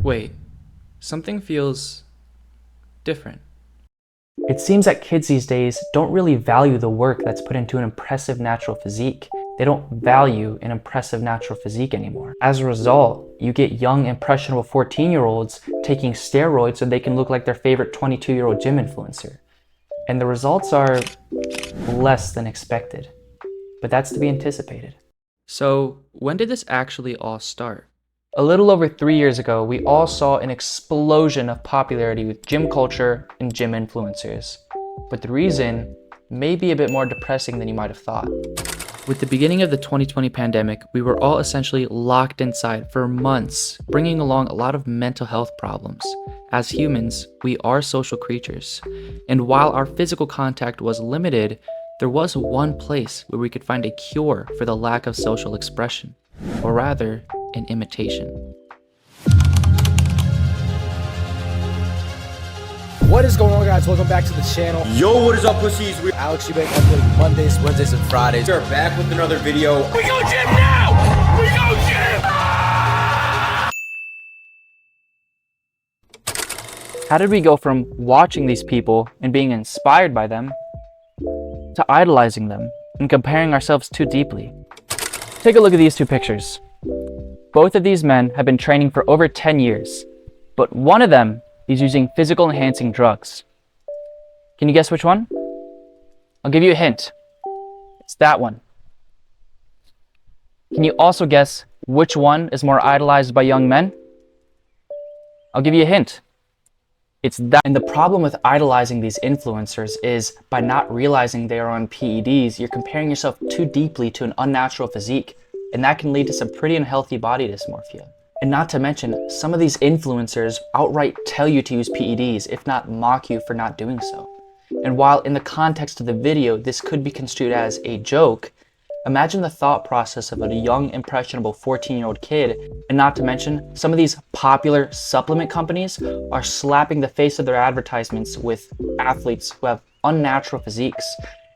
Wait, something feels different. It seems that kids these days don't really value the work that's put into an impressive natural physique. They don't value an impressive natural physique anymore. As a result, you get young, impressionable 14-year-olds taking steroids so they can look like their favorite 22-year-old gym influencer. And the results are less than expected. But that's to be anticipated. So, when did this actually all start? A little over 3 years ago, we all saw an explosion of popularity with gym culture and gym influencers. But the reason may be a bit more depressing than you might have thought. With the beginning of the 2020 pandemic, we were all essentially locked inside for months, bringing along a lot of mental health problems. As humans, we are social creatures. And while our physical contact was limited, there was one place where we could find a cure for the lack of social expression, or rather, an imitation. What is going on, guys? Welcome back to the channel. Yo, what is up, pussies? We're Alex Eubank, uploading Mondays, Wednesdays, and Fridays. back with another video. We go gym now! We go gym! How did we go from watching these people and being inspired by them to idolizing them and comparing ourselves too deeply? Take a look at these two pictures. Both of these men have been training for over 10 years, but one of them is using physical enhancing drugs. Can you guess which one? I'll give you a hint. It's that one. Can you also guess which one is more idolized by young men? I'll give you a hint. It's that. And the problem with idolizing these influencers is by not realizing they are on PEDs, you're comparing yourself too deeply to an unnatural physique, and that can lead to some pretty unhealthy body dysmorphia. And not to mention, some of these influencers outright tell you to use PEDs, if not mock you for not doing so. And while in the context of the video, this could be construed as a joke, imagine the thought process of a young, impressionable 14-year-old kid. And not to mention, some of these popular supplement companies are slapping the face of their advertisements with athletes who have unnatural physiques.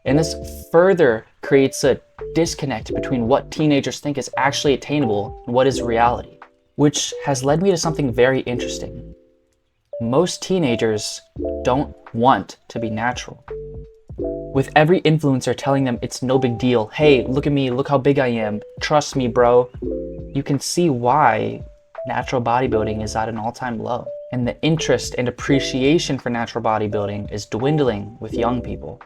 And this further creates a disconnect between what teenagers think is actually attainable and what is reality. Which has led me to something very interesting. Most teenagers don't want to be natural. With every influencer telling them it's no big deal, hey, look at me, look how big I am, trust me, bro, you can see why natural bodybuilding is at an all-time low. And the interest and appreciation for natural bodybuilding is dwindling with young people.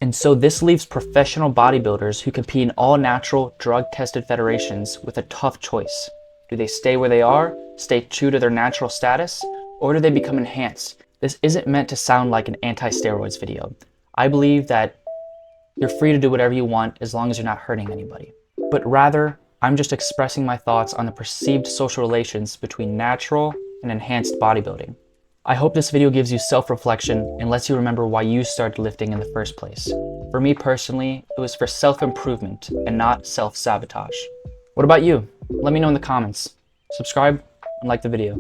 And so this leaves professional bodybuilders who compete in all natural, drug-tested federations with a tough choice. Do they stay where they are, stay true to their natural status, or do they become enhanced? This isn't meant to sound like an anti-steroids video. I believe that you're free to do whatever you want as long as you're not hurting anybody. But rather, I'm just expressing my thoughts on the perceived social relations between natural and enhanced bodybuilding. I hope this video gives you self-reflection and lets you remember why you started lifting in the first place. For me personally, it was for self-improvement and not self-sabotage. What about you? Let me know in the comments. Subscribe and like the video.